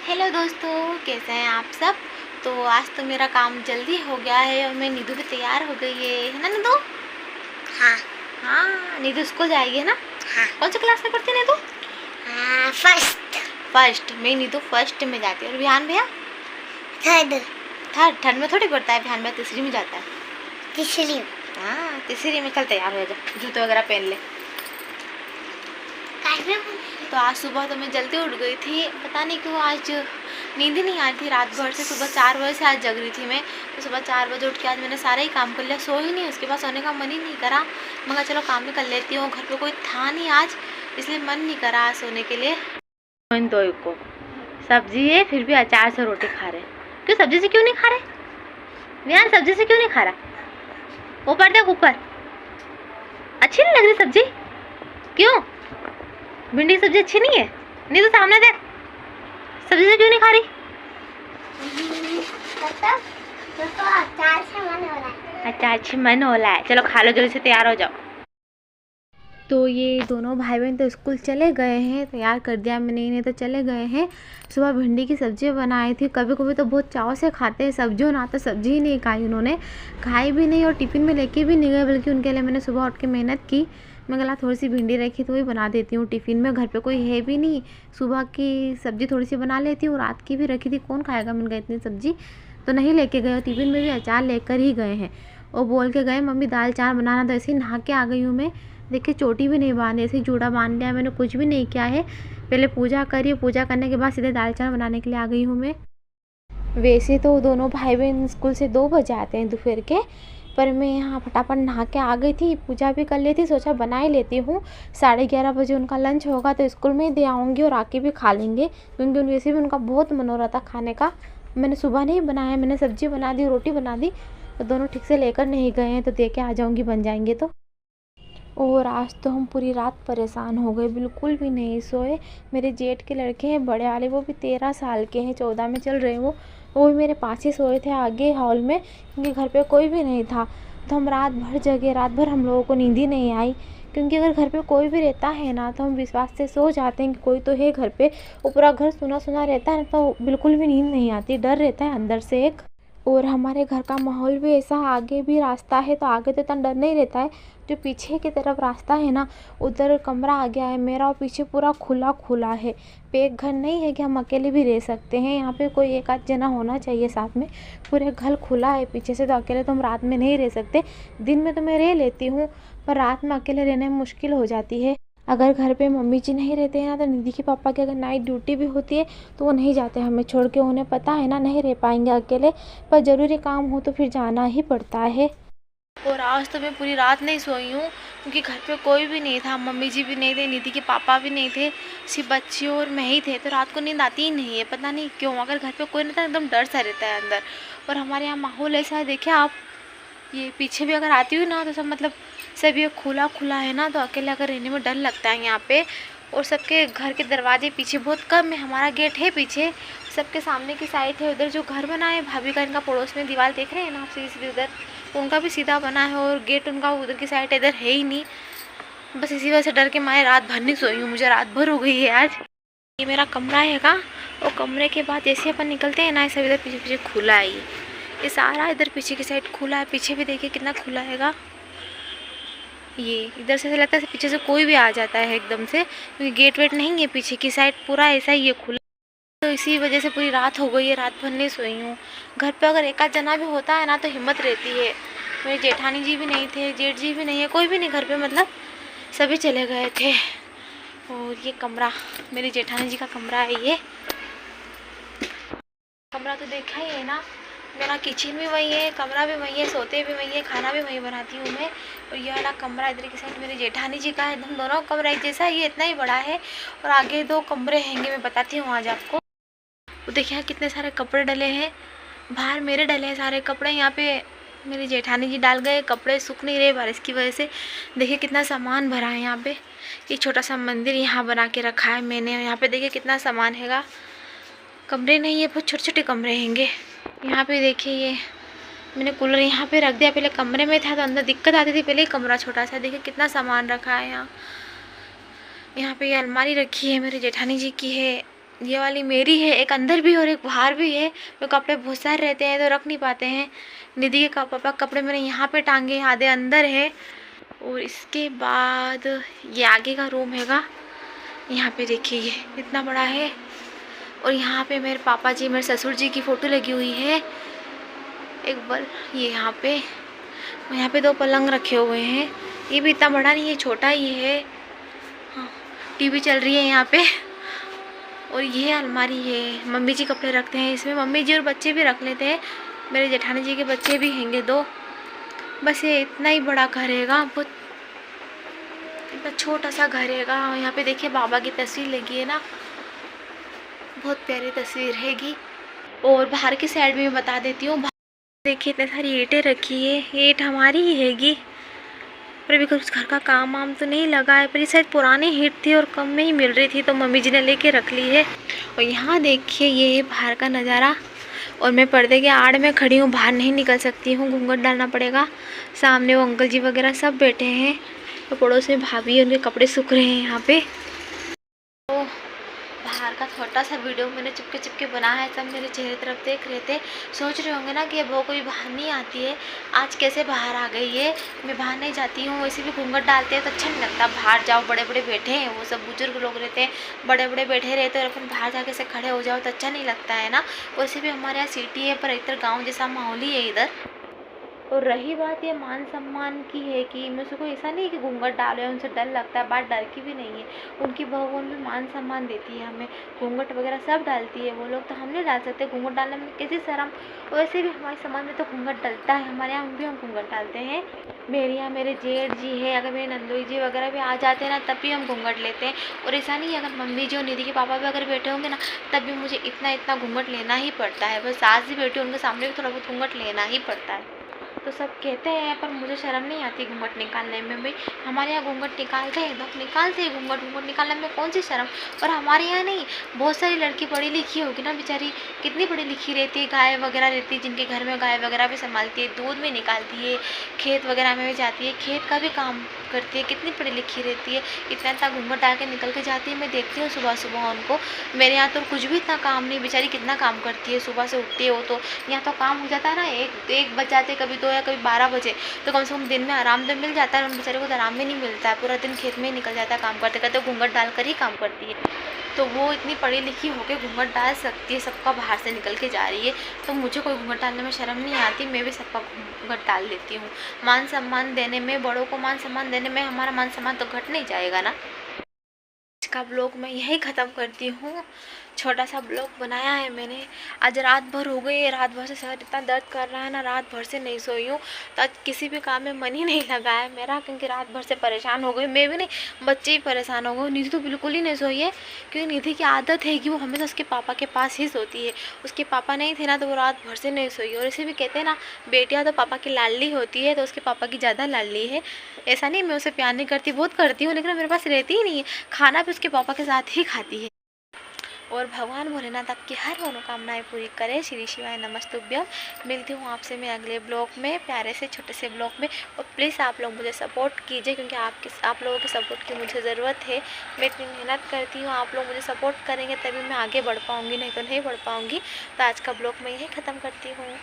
Hello दोस्तों, कैसे हैं आप सब। तो आज तो मेरा काम जल्दी हो गया है और मैं नीदू भी तैयार हो गई है ना नीदू। हाँ हाँ, नीदू स्कूल जाएगी है ना। हाँ कौन सी क्लास में पढ़ती है नीदू। फर्स्ट में नीदू फर्स्ट में जाती है। और विहान भैया थर्ड में थोड़ी पढ़ता है। विहान भैया तीसरी में जाता है। तीसरी। हाँ तीसरी में। चल तैयार हो जा, जूते वगैरह पहन ले। तो आज सुबह तो मैं जल्दी उठ गई थी। पता नहीं क्यों आज नींद ही नहीं आ रही थी रात भर से। सुबह 4 बजे से आज जग रही थी मैं। तो सुबह 4 बजे उठ के आज मैंने सारा ही काम कर लिया। सो ही नहीं, उसके बाद सोने का मन ही नहीं करा। मगर चलो काम भी कर लेती हूँ। घर पे कोई था नहीं आज, इसलिए मन नहीं करा आज सोने के लिए। तो को सब्जी है, फिर भी अचार से रोटी खा रहे। क्यों सब्जी से क्यों नहीं खा रहे यार? सब्जी से क्यों नहीं खा रहा? ऊपर देख ऊपर। अच्छी नहीं लग रही सब्जी? क्यों? भिंडी की सब्जी अच्छी नहीं है? नहीं तो सामने देख, सब्जी से क्यों नहीं खा रही? अचार से मन हो रहा है। चलो खा लो, जल्दी से तैयार हो जाओ। तो ये दोनों भाई बहन तो स्कूल चले गए हैं। तैयार कर दिया मैंने इन्हें, तो चले गए हैं। सुबह भिंडी की सब्जी बनाई थी। कभी कभी तो बहुत चाव से खाते हैं सब्जियों ना, तो सब्जी ही नहीं खाई उन्होंने। खाई भी नहीं और टिफ़िन में लेके भी नहीं गए, बल्कि उनके लिए मैंने सुबह उठ के मेहनत की। मैं गला थोड़ी सी भिंडी रखी तो वही बना देती हूँ टिफ़िन में। घर पे कोई है भी नहीं। सुबह की सब्ज़ी थोड़ी सी बना लेती हूँ, रात की भी रखी थी। कौन खाएगा मैंने कहा इतनी सब्ज़ी, तो नहीं लेके गए। और टिफ़िन में भी अचार लेकर ही गए हैं। और बोल के गए मम्मी दाल चावल बनाना। तो ऐसे ही नहा के आ गई हूँ मैं। देखिए चोटी भी नहीं बांधी, ऐसे ही जूड़ा बांध लिया मैंने। कुछ भी नहीं किया है। पहले पूजा करी, पूजा करने के बाद सीधे दाल चावल बनाने के लिए आ गई हूँ मैं। वैसे तो दोनों भाई बहन स्कूल से 2 बजे आते हैं दोपहर के, पर मैं यहाँ फटाफट नहा के आ गई थी। पूजा भी कर लेती, सोचा बना ही लेती हूँ। 11:30 बजे उनका लंच होगा तो स्कूल में ही दे आऊँगी और आके भी खा लेंगे, क्योंकि वैसे भी उनका बहुत मन हो रहा था खाने का। मैंने सुबह नहीं बनाया, मैंने सब्जी बना दी, रोटी बना दी। तो दोनों ठीक से लेकर नहीं गए हैं, तो दे के आ जाऊँगी बन जाएंगे तो। और आज तो हम पूरी रात परेशान हो गए, बिल्कुल भी नहीं सोए। मेरे जेठ के लड़के हैं बड़े वाले, वो भी 13 साल के हैं, 14 में चल रहे हैं वो भी मेरे पास ही सोए थे आगे हॉल में, क्योंकि घर पे कोई भी नहीं था। तो हम रात भर जगे, रात भर हम लोगों को नींद ही नहीं आई। क्योंकि अगर घर पे कोई भी रहता है ना, तो हम विश्वास से सो जाते हैं कि कोई तो है घर पे। और पूरा घर सुना सुना रहता है ना, तो बिल्कुल भी नींद नहीं आती, डर रहता है अंदर से एक। और हमारे घर का माहौल भी ऐसा, आगे भी रास्ता है तो आगे तो इतना डर नहीं रहता है। जो पीछे की तरफ रास्ता है ना, उधर कमरा आ गया है मेरा, और पीछे पूरा खुला खुला है। एक घर नहीं है कि हम अकेले भी रह सकते हैं। यहाँ पे कोई एक आध जना होना चाहिए साथ में। पूरे घर खुला है पीछे से, तो अकेले तो हम रात में नहीं रह सकते। दिन में तो मैं रह लेती हूँ, पर रात में अकेले रहने में मुश्किल हो जाती है। अगर घर पे मम्मी जी नहीं रहते हैं ना, तो निधि के पापा की अगर नाइट ड्यूटी भी होती है तो वो नहीं जाते हमें छोड़ के। उन्हें पता है ना नहीं रह पाएंगे अकेले, पर ज़रूरी काम हो तो फिर जाना ही पड़ता है। और आज तो मैं पूरी रात नहीं सोई हूँ, क्योंकि घर पे कोई भी नहीं था। मम्मी जी भी नहीं थे, निधि के पापा भी नहीं थे, सिर्फ बच्ची और मैं ही थे। तो रात को नींद आती ही नहीं है, पता नहीं क्यों। अगर घर पे कोई नहीं था एकदम डर सा रहता है अंदर। और हमारे यहाँ माहौल ऐसा है, देखिए आप, ये पीछे भी अगर आती हूँ ना, तो सब मतलब सब ये खुला खुला है ना, तो अकेले अगर रहने में डर लगता है यहाँ पे। और सबके घर के दरवाजे पीछे बहुत कम है। हमारा गेट है पीछे, सबके सामने की साइड है। उधर जो घर बना है भाभी का, इनका पड़ोस में दीवार देख रहे हैं ना आप सीधी सीधी उधर, तो उनका भी सीधा बना है। और गेट उनका उधर की साइड इधर है ही नहीं। बस इसी वजह से डर के मारे रात भर नहीं सोई हूँ। मुझे रात भर हो गई है आज। ये मेरा कमरा है का, और कमरे के बाद जैसे अपन निकलते हैं ना, ये सब इधर पीछे पीछे खुला है। ये सारा इधर पीछे की साइड खुला है। पीछे भी देखिए कितना खुला हैगा। ये इधर से लगता है पीछे से कोई भी आ जाता है एकदम से, क्योंकि गेट वेट नहीं है पीछे की साइड, पूरा ऐसा ही है खुला। तो इसी वजह से पूरी रात हो गई है, रात भर नहीं सोई हूँ। घर पे अगर एक आध जना भी होता है ना, तो हिम्मत रहती है। मेरे जेठानी जी भी नहीं थे, जेठ जी भी नहीं है, कोई भी नहीं घर पे, मतलब सभी चले गए थे। और ये कमरा मेरी जेठानी जी का कमरा है। ये कमरा तो देखा ही है ना, मेरा किचन भी वही है, कमरा भी वही है, सोते भी वही है, खाना भी वही बनाती हूँ मैं। और ये वाला कमरा इधर की साइड मेरी जेठानी जी का है। एकदम दोनों कमरा एक जैसा, ये इतना ही बड़ा है। और आगे 2 कमरे हैंगे, मैं बताती हूँ आज आपको। वो देखिए कितने सारे कपड़े डले हैं, बाहर मेरे डले हैं सारे कपड़े। यहाँ पे मेरी जेठानी जी डाल गए कपड़े, सूख नहीं रहे बारिश की वजह से। देखिए कितना सामान भरा है यहाँ पे। ये छोटा सा मंदिर यहाँ बना के रखा है मैंने। यहाँ पे देखिए कितना सामान हैगा। कमरे नहीं है, बहुत छोटे छोटे कमरे हैंगे। यहाँ पे देखिए ये मैंने कूलर यहाँ पे रख दिया। पहले कमरे में था तो अंदर दिक्कत आती थी, पहले ही कमरा छोटा सा। देखिए कितना सामान रखा है यहाँ। यहाँ पे ये अलमारी रखी है, मेरी जेठानी जी की है। ये वाली मेरी है, एक अंदर भी और एक बाहर भी है। तो कपड़े बहुत सारे रहते हैं तो रख नहीं पाते हैं। निधि के पापा कपड़े मैंने यहाँ पे टांगे, आधे अंदर है। और इसके बाद ये आगे का रूम हैगा। यहाँ पे देखिए ये इतना बड़ा है। और यहाँ पे मेरे पापा जी, मेरे ससुर जी की फ़ोटो लगी हुई है एक बार। ये यहाँ पे 2 पलंग रखे हुए हैं। ये भी इतना बड़ा नहीं है, छोटा ही है। हाँ, टीवी चल रही है यहाँ पे। और ये अलमारी है, मम्मी जी कपड़े रखते हैं इसमें। मम्मी जी और बच्चे भी रख लेते हैं, मेरे जेठानी जी के बच्चे भी हैंगे 2। बस ये इतना ही बड़ा घर हैगा, बहुत इतना छोटा सा घर हैगा। यहाँ पे देखिए बाबा की तस्वीर लगी है ना, बहुत प्यारी तस्वीर हैगी। और बाहर की साइड में मैं बता देती हूँ, देखिए इतने सारी ईंटें रखी है। ईंट हमारी ही हैगी, पर अभी कुछ घर का काम वाम तो नहीं लगा है। पर ये शायद पुरानी ईंट थी और कम में ही मिल रही थी, तो मम्मी जी ने लेके रख ली है। और यहाँ देखिए ये बाहर का नज़ारा। और मैं पर्दे के आड़ में खड़ी हूँ, बाहर नहीं निकल सकती हूँ, घूंघट डालना पड़ेगा। सामने वो अंकल जी वगैरह सब बैठे हैं। तो पड़ोस में भाभी, उनके कपड़े सूख रहे हैं यहाँ पे। तो बाहर का छोटा सा वीडियो मैंने चुपके चुपके बनाया है। सब मेरे चेहरे तरफ देख रहे थे, सोच रहे होंगे ना कि अब वो कोई बाहर नहीं आती है, आज कैसे बाहर आ गई है। मैं बाहर नहीं जाती हूँ, वैसे भी घूंघट डालते हैं तो अच्छा नहीं लगता। बाहर जाओ, बड़े बड़े बैठे हैं, वो सब बुजुर्ग लोग रहते हैं, बड़े बड़े बैठे रहते हैं, और अपन बाहर जाके से खड़े हो जाओ तो अच्छा नहीं लगता है ना। वैसे भी हमारे यहाँ सिटी है, पर इधर गाँव जैसा माहौल ही है इधर। और रही बात ये मान सम्मान की है कि मुझे कोई ऐसा नहीं है कि घूंघट डाले, उनसे डर लगता है, बात डर की भी नहीं है। उनकी बहू भी मान सम्मान देती है हमें, घूंघट वगैरह सब डालती है वो लोग, तो हम नहीं डाल सकते घूंघट डालने में कैसी शर्म। वैसे भी हमारे समाज में तो घूंघट डलता है, हमारे यहाँ भी हम घूंघट डालते हैं। मेरे यहाँ मेरे जेठ जी है, अगर मेरे नंदोई जी वगैरह भी आ जाते हैं ना, तब भी हम घूंघट लेते हैं। और ऐसा नहीं है, अगर मम्मी जी और निधि के पापा भी अगर बैठे होंगे ना, तब भी मुझे इतना इतना घूंघट लेना ही पड़ता है। बस सास जी बैठी, उनके सामने भी थोड़ा बहुत घूंघट लेना ही पड़ता है। तो सब कहते हैं, पर मुझे शर्म नहीं आती घूंघट निकालने में। भाई हमारे यहाँ घूंघट निकालते हैं, लोग निकालते हैं घूंघट निकालने में कौन सी शर्म। और हमारे यहाँ नहीं, बहुत सारी लड़की पढ़ी लिखी होगी ना बेचारी, कितनी पढ़ी लिखी रहती है, गाय वगैरह रहती है जिनके घर में, गाय वगैरह भी संभालती है, दूध भी निकालती है, खेत वगैरह में भी जाती है, खेत का भी काम करती है, कितनी पढ़ी लिखी रहती है। इतना इतना घूंघट डाल के निकल के जाती है, मैं देखती हूँ सुबह सुबह उनको। मेरे यहाँ तो कुछ भी इतना काम नहीं, बेचारी कितना काम करती है, सुबह से उठती है वो तो। यहाँ तो काम हो जाता है ना, एक बज जाते, कभी 2 या कभी 12 बजे, तो कम से कम दिन में आराम तो मिल जाता है। उन बेचारे को तो आराम भी नहीं मिलता है, पूरा दिन खेत में ही निकल जाता है काम करते करते, घूंघट डाल कर ही काम करती है। तो वो इतनी पढ़ी लिखी होकर घूंघट डाल सकती है, सबका बाहर से निकल के जा रही है। तो मुझे कोई घूंघट डालने में शर्म नहीं आती, मैं भी सबका घूंघट डाल लेती हूँ। मान सम्मान देने में, बड़ों को मान सम्मान देने में हमारा मान सम्मान तो घट नहीं जाएगा ना। आज का ब्लॉग मैं यही ख़त्म करती हूँ। छोटा सा ब्लॉग बनाया है मैंने। आज रात भर हो गई है, रात भर से सर इतना दर्द कर रहा है ना, रात भर से नहीं सोई हूँ। तो आज किसी भी काम में मन ही नहीं लगा है मेरा, क्योंकि रात भर से परेशान हो गई। मैं भी नहीं, बच्चे ही परेशान हो गए। निधि तो बिल्कुल ही नहीं सोई है, क्योंकि निधि की आदत है कि वो हमेशा उसके पापा के पास ही सोती है। उसके पापा नहीं थे ना, तो वो रात भर से नहीं सोई। और इसे भी कहते हैं ना, बेटियाँ तो पापा की लाडली होती है, तो उसके पापा की ज़्यादा लाडली है। ऐसा नहीं मैं उसे प्यार नहीं करती, बहुत करती हूँ, लेकिन मेरे पास रहती ही नहीं है। खाना भी उसके पापा के साथ ही खाती है। और भगवान भोलेनाथ आपकी हर मनोकामनाएं पूरी करे। श्री शिवाय नमस्तुभ्यम। मिलती हूँ आपसे मैं अगले ब्लॉग में, प्यारे से छोटे से ब्लॉग में। और प्लीज़ आप लोग मुझे सपोर्ट कीजिए, क्योंकि आप लोगों के सपोर्ट की मुझे ज़रूरत है। मैं इतनी मेहनत करती हूँ, आप लोग मुझे सपोर्ट करेंगे तभी मैं आगे बढ़ पाऊँगी, नहीं तो नहीं बढ़ पाऊँगी। तो आज का ब्लॉग मैं यही ख़त्म करती हूँ।